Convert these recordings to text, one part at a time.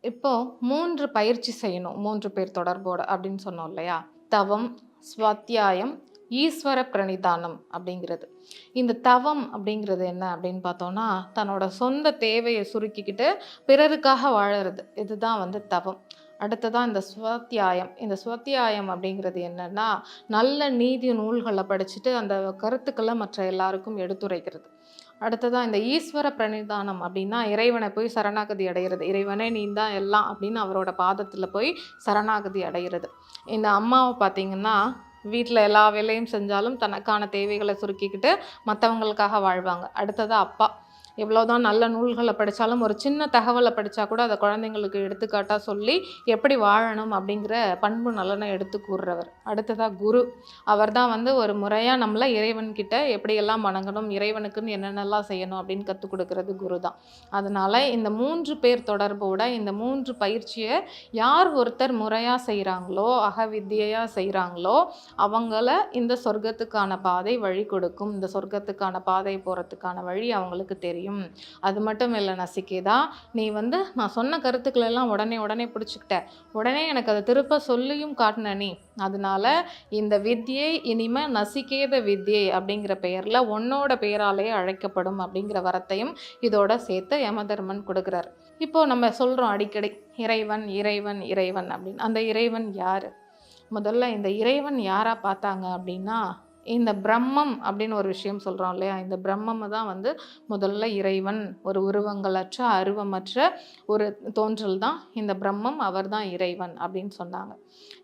இப்போ 3 பயிற்சி செய்யணும். 3 பேர் தொடர்போட அப்படின்னு சொன்னோம் இல்லையா? தவம், ஸ்வாத்தியாயம், ஈஸ்வர பிரணிதானம் அப்படிங்கிறது. இந்த தவம் அப்படிங்கிறது என்ன அப்படின்னு பார்த்தோம்னா, தன்னோட சொந்த தேவைய சுருக்கிக்கிட்டு பிறருக்காக வாழறது. இதுதான் வந்து தவம். அடுத்ததா இந்த ஸ்வாத்தியாயம். இந்த ஸ்வாத்தியாயம் அப்படிங்கிறது என்னன்னா, நல்ல நீதி நூல்கள படிச்சுட்டு அந்த கருத்துக்கள மற்ற எல்லாருக்கும் எடுத்துரைக்கிறது. அடுத்ததா இந்த ஈஸ்வர பிரணிதானம் அப்படின்னா, இறைவன போய் சரணாகதி அடையிறது. இறைவனே நீ தான் எல்லாம் அப்படின்னு அவரோட பாதத்துல போய் சரணாகதி அடையிறது. இந்த அம்மாவ பார்த்தீங்கன்னா, வீட்ல எல்லா வேலையும் செஞ்சாலும் தனக்கான தேவைகள சுருக்கிக்கிட்டு மத்தவங்களுக்காக வாழ்வாங்க. அடுத்ததா அப்பா. எவ்வளோதான் நல்ல நூல்கள படிச்சாலும், ஒரு சின்ன தகவல படிச்சா கூட அத குழந்தைங்களுக்கு எடுத்துக்காட்டா சொல்லி, எப்படி வாழணும் அப்படிங்கிற பண்பு நலன எடுத்து கூறுறவர். அடுத்ததா குரு. அவர் தான் வந்து ஒரு முறையா நம்மள இறைவன்கிட்ட எப்படியெல்லாம் வணங்கணும், இறைவனுக்குன்னு என்னென்னலாம் செய்யணும் அப்படின்னு கத்துக் குடுக்குறது குரு தான். அதனால இந்த 3 பேர் தொடர்போட இந்த 3 பயிற்சிய யார் ஒருத்தர் முறையா செய்றாங்களோ, அகவித்யையா செய்றாங்களோ, அவங்கள இந்த சொர்க்கத்துக்கான பாதை வழி கொடுக்கும். இந்த சொர்க்கத்துக்கான பாதை போறதுக்கான வழி அவங்களுக்கு தெரியும். அது மட்டும் இல்ல நசிகேதா, நீ வந்து நான் சொன்ன கருத்துக்கள் எல்லாம் உடனே உடனே பிடிச்சுக்கிட்ட. உடனே எனக்கு அத திருப்ப சொல்லியும் காட்டுன நீ. அதனால இந்த வித்யை இனிமே நசிகேத வித்யை அப்படிங்கிற பெயர்ல உன்னோட பெயராலேயே அழைக்கப்படும் அப்படிங்கிற வரத்தையும் இதோட சேர்த்து யமதர்மன் கொடுக்குறார். இப்போ நம்ம சொல்றோம் அடிக்கடி இறைவன், இறைவன், இறைவன் அப்படின்னு. அந்த இறைவன் யாரு? முதல்ல இந்த இறைவன் யாரா பார்த்தாங்க அப்படின்னா, இந்த பிரம்மம் அப்படின்னு ஒரு விஷயம் சொல்றோம் இல்லையா? இந்த பிரம்மம தான் வந்து முதல்ல இறைவன், ஒரு உருவங்களற்ற, அருவமற்ற ஒரு தோன்றல் தான் இந்த பிரம்மம். அவர் தான் இறைவன் அப்படின்னு சொன்னாங்க.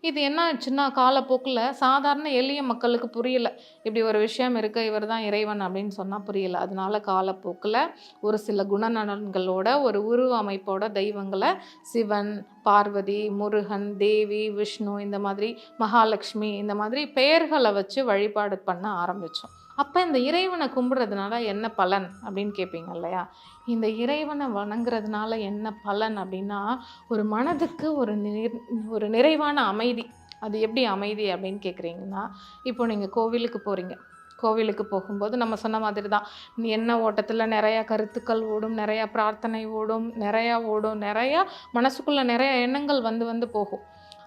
இது என்ன ஆச்சுன்னா, காலப்போக்குல சாதாரண எளிய மக்களுக்கு புரியல. இப்படி ஒரு விஷயம் இருக்கு, இவர் தான் இறைவன் அப்படின்னு சொன்னா புரியல. அதனால காலப்போக்குல ஒரு சில குணநலன்களோட, ஒரு உருவ அமைப்போட தெய்வங்கள சிவன், பார்வதி, முருகன், தேவி, விஷ்ணு இந்த மாதிரி மகாலட்சுமி இந்த மாதிரி பெயர்கள வச்சு வழிபாடு பண்ண ஆரம்பிச்சோம். அப்ப இந்த இறைவன கும்பிடுறதுனால என்ன பலன் அப்படின்னு கேட்பீங்க இல்லையா? இந்த இறைவன வணங்குறதுனால என்ன பலன் அப்படின்னா, ஒரு மனதுக்கு ஒரு நிறைவான அமைதி. அது எப்படி அமைதி அப்படின்னு கேட்குறீங்கன்னா, இப்போ நீங்க கோவிலுக்கு போறீங்க. கோவிலுக்கு போகும்போது நம்ம சொன்ன மாதிரி தான். எண்ண ஓட்டத்துல நெறைய கருத்துக்கள் ஓடும், நெறைய பிரார்த்தனை ஓடும், நெறையா மனசுக்குள்ள நெறைய எண்ணங்கள் வந்து வந்து போகும்.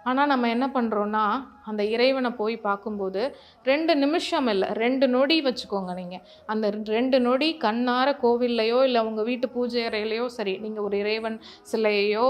ஆனா நம்ம என்ன பண்றோம்னா, அந்த இறைவன போய் பார்க்கும்போது 2 நிமிஷம் இல்ல, 2 நொடி வச்சுக்கோங்க நீங்க. அந்த 2 நொடி கண்ணார கோவில்லயோ, இல்ல உங்க வீட்டு பூஜை அறையிலயோ சரி, நீங்க ஒரு இறைவன் சிலையையோ,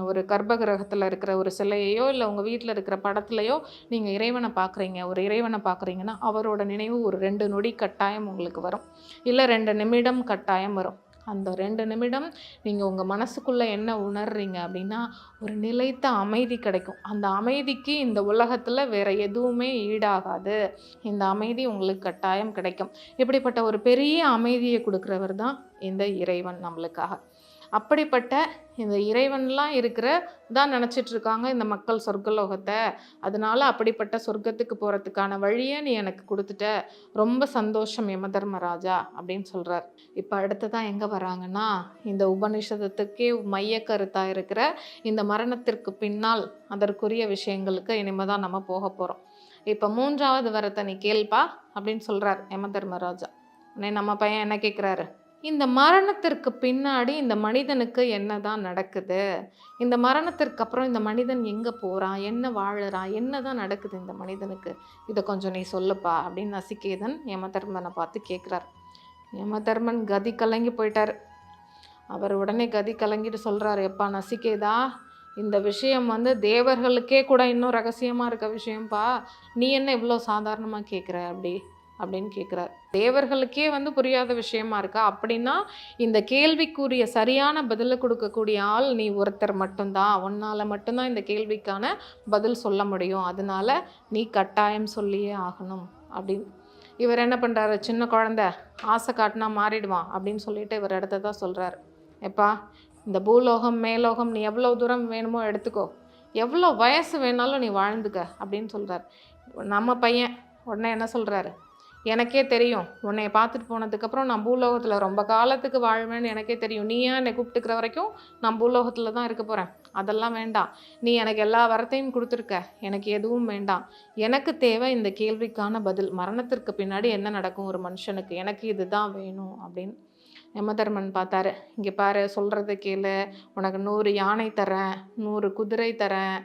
ஒரு கர்ப்ப கிரகத்துல இருக்கிற ஒரு சிலையையோ, இல்ல உங்க வீட்ல இருக்கிற படத்துலயோ நீங்க இறைவன பார்க்குறீங்க. ஒரு இறைவன பார்க்குறீங்கன்னா, அவரோட நினைவு ஒரு 2 நொடி கட்டாயம் உங்களுக்கு வரும். இல்ல 2 நிமிடம் கட்டாயம் வரும். அந்த 2 நிமிடம் நீங்க உங்க மனசுக்குள்ள என்ன உணர்றீங்க அப்படின்னா, ஒரு நிலைத்த அமைதி கிடைக்கும். அந்த அமைதிக்கு இந்த உலகத்துல வேற எதுவுமே ஈடாகாது. இந்த அமைதி உங்களுக்கு கட்டாயம் கிடைக்கும். இப்படிப்பட்ட ஒரு பெரிய அமைதிய குடுக்கிறவர் தான் இந்த இறைவன் நம்மளுக்காக. அப்படிப்பட்ட இந்த இறைவன்லாம் தான் நினச்சிட்டு இருக்காங்க இந்த மக்கள் சொர்க்கலோகத்த. அதனால அப்படிப்பட்ட சொர்க்கத்துக்கு போறதுக்கான வழிய நீ எனக்கு குடுத்துட்ட. ரொம்ப சந்தோஷம் யமதர்மராஜா அப்படின்னு சொல்றார். இப்ப அடுத்ததா எங்க வராங்கன்னா, இந்த உபநிஷதத்துக்கே மைய கருத்தா இருக்கிற இந்த மரணத்திற்கு பின்னால் அதற்குரிய விஷயங்களுக்கு இனிமே தான் நம்ம போக போறோம். இப்ப 3வது வரத்த நீ கேள்ப்பா அப்படின்னு சொல்றார் யமதர்மராஜா. உடனே நம்ம பையன் என்ன கேட்கிறாரு? இந்த மரணத்திற்கு பின்னாடி இந்த மனிதனுக்கு என்னதான் நடக்குது? இந்த மரணத்திற்கு அப்புறம் இந்த மனிதன் எங்க போறான்? என்ன வாழுறான்? என்னதான் நடக்குது இந்த மனிதனுக்கு? இத கொஞ்சம் நீ சொல்லுப்பா அப்படின்னு நசிகேதன் யமதர்மன பார்த்து கேட்கிறார். யமதர்மன் கதி கலங்கி போயிட்டாரு. அவர் உடனே கதி கலங்கிட்டு சொல்றாரு, "எப்பா நசிகேதா, இந்த விஷயம் வந்து தேவர்களுக்கே கூட இன்னும் ரகசியமா இருக்க விஷயம்ப்பா. நீ என்ன இவ்ளோ சாதாரணமா கேட்குற அப்படி?" அப்படின்னு கேட்குறார். தேவர்களுக்கே வந்து புரியாத விஷயமா இருக்கா? அப்படின்னா இந்த கேள்விக்குரிய சரியான பதில குடுக்கக்கூடிய ஆள் நீ ஒருத்தர் மட்டும் தான். உன்னால மட்டும் தான் இந்த கேள்விக்கான பதில் சொல்ல முடியும். அதனால நீ கட்டாயம் சொல்லியே ஆகணும் அப்படின்னு. இவர் என்ன பண்றாரு? சின்ன குழந்தை ஆசை காட்டுனா மாறிடுவான் அப்படின்னு சொல்லிட்டு இவர் அடுத்ததா சொல்றாரு. எப்பா, இந்த பூலோகம், மேலோகம் நீ எவ்வளோ தூரம் வேணுமோ எடுத்துக்கோ. எவ்வளோ வயசு வேணாலும் நீ வாழ்ந்துக்க அப்படின்னு சொல்றாரு. நம்ம பையன் உடனே என்ன சொல்றாரு? எனக்கே தெரியும். உன்னைய பார்த்துட்டு போனதுக்கப்புறம் நான் பூலோகத்துல ரொம்ப காலத்துக்கு வாழ்வேன்னு எனக்கே தெரியும். நீ ஏன் என்னை கூப்பிட்டுக்கிற வரைக்கும் நான் பூலோகத்துல தான் இருக்க போறேன். அதெல்லாம் வேண்டாம். நீ எனக்கு எல்லா வரத்தையும் குடுத்துருக்க. எனக்கு எதுவும் வேண்டாம். எனக்கு தேவை இந்த கேள்விக்கான பதில். மரணத்திற்கு பின்னாடி என்ன நடக்கும் ஒரு மனுஷனுக்கு? எனக்கு இதுதான் வேணும் அப்படின்னு. யமதர்மன் பார்த்தாரு. "இங்கே பாரு, சொல்கிறத கேளு. உனக்கு 100 யானை தரேன், 100 குதிரை தரேன்.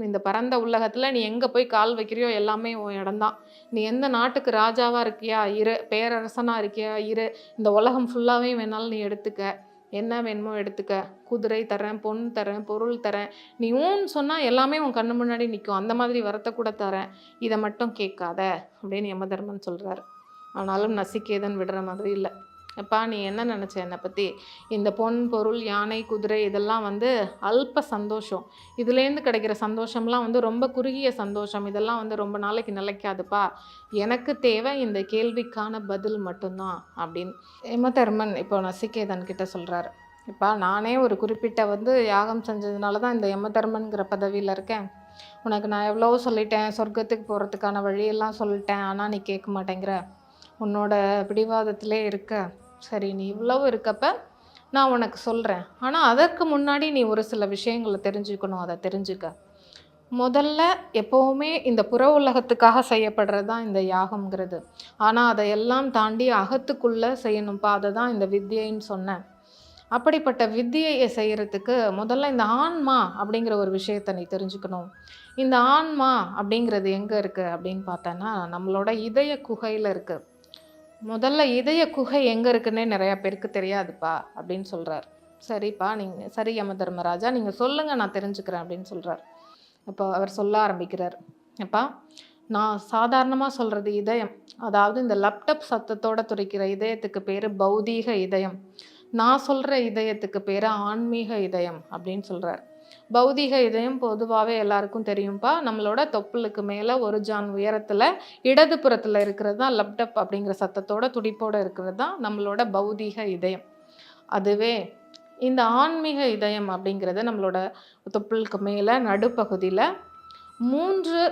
இந்த பரந்த உலகத்தில் நீ எங்கே போய் கால் வைக்கிறியோ எல்லாமே உன் இடம்தான். நீ எந்த நாட்டுக்கு ராஜாவாக இருக்கியா இரு, பேரரசனாக இருக்கியா இரு. இந்த உலகம் ஃபுல்லாகவே வேணாலும் நீ எடுத்துக்க. என்ன வேணுமோ எடுத்துக்க. குதிரை தரேன், பொன் தரேன், பொருள் தரேன். நீ ஊன்னு சொன்னால் எல்லாமே உன் கண்ணு முன்னாடி நிற்கும். அந்த மாதிரி வரத்தை கூட தரேன். இதை மட்டும் கேட்காத" அப்படின்னு யமதர்மன் சொல்கிறாரு. ஆனாலும் நசிகேதன் விடுற மாதிரி இல்லை. "அப்பா, நீ என்ன நினச்ச என்னை பற்றி? இந்த பொன், பொருள், யானை, குதிரை இதெல்லாம் அல்ப சந்தோஷம். இதுலேருந்து கிடைக்கிற சந்தோஷம்லாம் ரொம்ப குறுகிய சந்தோஷம். இதெல்லாம் ரொம்ப நாளைக்கு நிலைக்காதுப்பா. எனக்கு தேவை இந்த கேள்விக்கான பதில் மட்டும்தான்" அப்படின்னு யமதர்மன் இப்போ நசிகேதன் கிட்ட சொல்கிறாரு. "இப்பா, நானே ஒரு குறிப்பிட்ட யாகம் செஞ்சதுனால தான் இந்த யமதர்மன்கிற பதவியில் இருக்கேன். உனக்கு நான் எவ்வளவோ சொல்லிட்டேன், சொர்க்கத்துக்கு போகிறதுக்கான வழியெல்லாம் சொல்லிட்டேன். ஆனால் நீ கேட்க மாட்டேங்கிற. உன்னோட பிடிவாதத்திலே இருக்க. சரி, நீ இவ்வளவு இருக்கப்ப நான் உனக்கு சொல்கிறேன். ஆனால் அதற்கு முன்னாடி நீ ஒரு சில விஷயங்களை தெரிஞ்சுக்கணும். அதை தெரிஞ்சுக்க. முதல்ல எப்போவுமே இந்த புற உலகத்துக்காக செய்யப்படுறது தான் இந்த யாகம்ங்கிறது. ஆனால் அதையெல்லாம் தாண்டி அகத்துக்குள்ளே செய்யணும்ப்பா. அதை தான் இந்த வித்தியைன்னு சொன்னேன். அப்படிப்பட்ட வித்தியை செய்கிறதுக்கு முதல்ல இந்த ஆன்மா அப்படிங்கிற ஒரு விஷயத்தை நீ தெரிஞ்சுக்கணும். இந்த ஆன்மா அப்படிங்கிறது எங்கே இருக்குது அப்படின்னு பார்த்தோன்னா, நம்மளோட இதய குகையில் இருக்குது. முதல்ல இதய குகை எங்கே இருக்குன்னே நிறையா பேருக்கு தெரியாதுப்பா" அப்படின்னு சொல்கிறார். "சரிப்பா, நீங்கள் சரி யமதர்மராஜா, நீங்கள் சொல்லுங்கள், நான் தெரிஞ்சுக்கிறேன்" அப்படின்னு சொல்கிறார். அப்போ அவர் சொல்ல ஆரம்பிக்கிறார். "அப்பா, நான் சாதாரணமாக சொல்கிறது இதயம். அதாவது இந்த லேப்டாப் சத்தத்தோடு துடிக்கிற இதயத்துக்கு பேர் பௌதீக இதயம். நான் சொல்கிற இதயத்துக்கு பேர் ஆன்மீக இதயம்" அப்படின்னு சொல்கிறார். பௌதீக இதயம் பொதுவாகவே எல்லாருக்கும் தெரியும்ப்பா. நம்மளோட தொப்புளுக்கு மேலே 1 ஜான் உயரத்தில் இடதுபுறத்தில் இருக்கிறது தான் லேப்டாப் அப்படிங்கிற சத்தத்தோட துடிப்போடு இருக்கிறது தான் நம்மளோட பௌதீக இதயம். அதுவே இந்த ஆன்மீக இதயம் அப்படிங்கிறது நம்மளோட தொப்புளுக்கு மேலே நடுப்பகுதியில் 3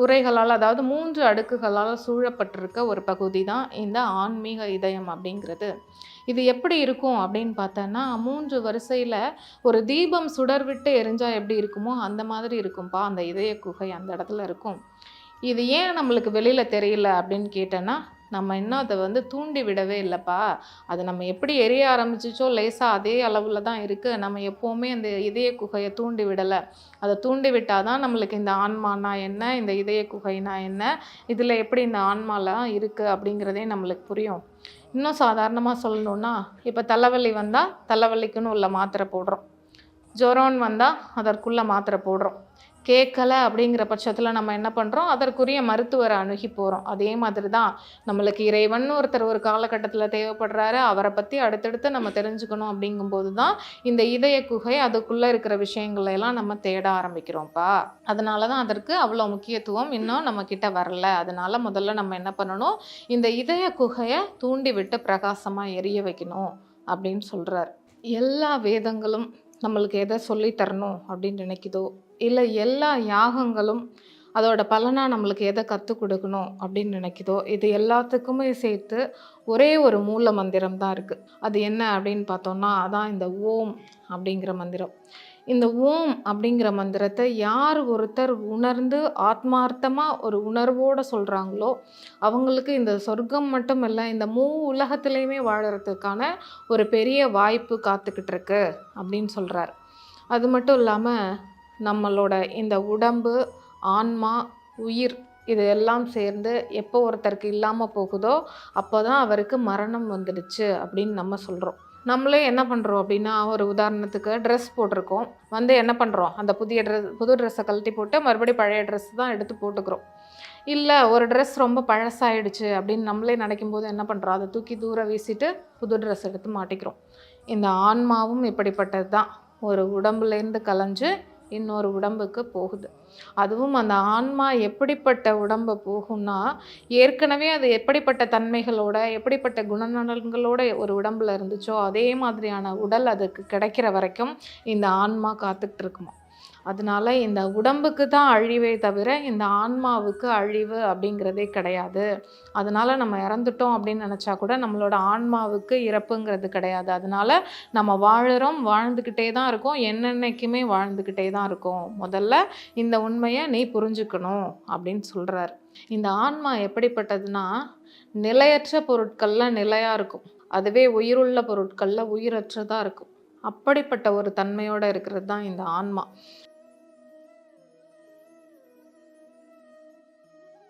உறைகளால், அதாவது 3 அடுக்குகளால் சூழப்பட்டிருக்க ஒரு பகுதி தான் இந்த ஆன்மீக இதயம் அப்படிங்கிறது. இது எப்படி இருக்கும் அப்படின்னு பார்த்தோன்னா, 3 வரிசையில் ஒரு தீபம் சுடர் விட்டு எரிஞ்சால் எப்படி இருக்குமோ அந்த மாதிரி இருக்கும்ப்பா அந்த இதய குகை அந்த இடத்துல இருக்கும். இது ஏன் நம்மளுக்கு வெளியில் தெரியல அப்படின்னு கேட்டேன்னா, நம்ம இன்னும் அதை தூண்டி விடவே இல்லைப்பா. அது நம்ம எப்படி எரிய ஆரம்பிச்சிச்சோ லேசாக அதே அளவில் தான் இருக்குது. நம்ம எப்போவுமே அந்த இதய குகையை தூண்டி விடலை. அதை தூண்டி விட்டால் தான் நம்மளுக்கு இந்த ஆன்மானா என்ன, இந்த இதய குகைனா என்ன, இதில் எப்படி இந்த ஆன்மாலாம் இருக்குது அப்படிங்கிறதே நம்மளுக்கு புரியும். இன்னும் சாதாரணமாக சொல்லணுன்னா, இப்போ தலைவலி வந்தால் தலைவலிக்குன்னு உள்ள மாத்திரை போடுறோம். ஜுரம்னு வந்தால் அதற்குள்ளே மாத்திரை போடுறோம். கேட்கலை அப்படிங்கிற பட்சத்தில் நம்ம என்ன பண்ணுறோம்? அதற்குரிய மருத்துவரை அணுகி போகிறோம். அதே மாதிரி தான் நம்மளுக்கு இறைவன் ஒருத்தர் ஒரு காலகட்டத்தில் தேவைப்படுறாரு. அவரை பற்றி அடுத்தடுத்து நம்ம தெரிஞ்சுக்கணும். அப்படிங்கும்போது தான் இந்த இதய குகை அதுக்குள்ளே இருக்கிற விஷயங்களெல்லாம் நம்ம தேட ஆரம்பிக்கிறோம்ப்பா. அதனால தான் அதற்கு அவ்வளோ முக்கியத்துவம் இன்னும் நம்மக்கிட்ட வரல. அதனால முதல்ல நம்ம என்ன பண்ணணும்? இந்த இதய குகையை தூண்டி விட்டு பிரகாசமாக எரிய வைக்கணும் அப்படின்னு சொல்கிறார். எல்லா வேதங்களும் நம்மளுக்கு எதை சொல்லி தரணும் அப்படின்னு நினைக்குதோ, இல்லை எல்லா யாகங்களும் அதோட பலனாக நம்மளுக்கு எதை கற்றுக் கொடுக்கணும் அப்படின்னு நினைக்குதோ, இது எல்லாத்துக்குமே சேர்த்து ஒரே ஒரு மூல மந்திரம் தான் இருக்குது. அது என்ன அப்படின்னு பார்த்தோம்னா, அதான் இந்த ஓம் அப்படிங்கிற மந்திரம். இந்த ஓம் அப்படிங்கிற மந்திரத்தை யார் ஒருத்தர் உணர்ந்து ஆத்மார்த்தமாக ஒரு உணர்வோடு சொல்கிறாங்களோ, அவங்களுக்கு இந்த சொர்க்கம் மட்டும் இல்லை, இந்த உலகத்துலேயுமே வாழறதுக்கான ஒரு பெரிய வாய்ப்பு காத்துக்கிட்டு இருக்கு அப்படின்னு சொல்கிறார். அது மட்டும் இல்லாமல் நம்மளோட இந்த உடம்பு, ஆன்மா, உயிர் இது எல்லாம் சேர்ந்து எப்போ ஒருத்தருக்கு இல்லாமல் போகுதோ அப்போ தான் அவருக்கு மரணம் வந்துடுச்சு அப்படின்னு நம்ம சொல்கிறோம். நம்மளே என்ன பண்ணுறோம் அப்படின்னா, ஒரு உதாரணத்துக்கு ட்ரெஸ் போட்டிருக்கோம். என்ன பண்ணுறோம்? அந்த புது ட்ரெஸ்ஸை கழட்டி போட்டு மறுபடியும் பழைய ட்ரெஸ் தான் எடுத்து போட்டுக்கிறோம். இல்லை, ஒரு ட்ரெஸ் ரொம்ப பழசாயிடுச்சு அப்படின்னு நம்மளே நினைக்கும் போது என்ன பண்ணுறோம்? அதை தூக்கி தூர வீசிட்டு புது ட்ரெஸ் எடுத்து மாட்டிக்கிறோம். இந்த ஆன்மாவும் இப்படிப்பட்டது தான். ஒரு உடம்புலேருந்து கலைஞ்சு இன்னொரு உடம்புக்கு போகுது. அதுவும் அந்த ஆன்மா எப்படிப்பட்ட உடம்பு போகும்னா, ஏற்கனவே அது எப்படிப்பட்ட தன்மைகளோட, எப்படிப்பட்ட குணநலன்களோட ஒரு உடம்புல இருந்துச்சோ அதே மாதிரியான உடல் அதுக்கு கிடைக்கிற வரைக்கும் இந்த ஆன்மா காத்துக்கிட்டு இருக்குமா. அதனால இந்த உடம்புக்கு தான் அழிவே தவிர இந்த ஆன்மாவுக்கு அழிவு அப்படிங்கிறதே கிடையாது. அதனால நம்ம இறந்துட்டோம் அப்படின்னு நினச்சா கூட நம்மளோட ஆன்மாவுக்கு இறப்புங்கிறது கிடையாது. அதனால நம்ம வாழுறோம், வாழ்ந்துக்கிட்டே தான் இருக்கோம், என்னென்னைக்குமே வாழ்ந்துக்கிட்டே தான் இருக்கோம். முதல்ல இந்த உண்மையை நீ புரிஞ்சுக்கணும் அப்படின்னு சொல்கிறார். இந்த ஆன்மா எப்படிப்பட்டதுன்னா, நிலையற்ற பொருட்கள்லாம் நிலையாக இருக்கும். அதுவே உயிருள்ள பொருட்கள்ல உயிரற்றதா இருக்கும். அப்படிப்பட்ட ஒரு தன்மையோட இருக்கிறது தான் இந்த ஆன்மா.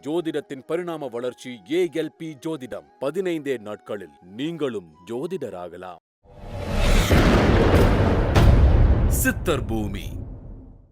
ஜோதிடத்தின் பரிணாம வளர்ச்சி ஏஎல்பி ஜோதிடம். 15 நாட்களில் நீங்களும் ஜோதிடராகலாம். சித்தர் பூமி.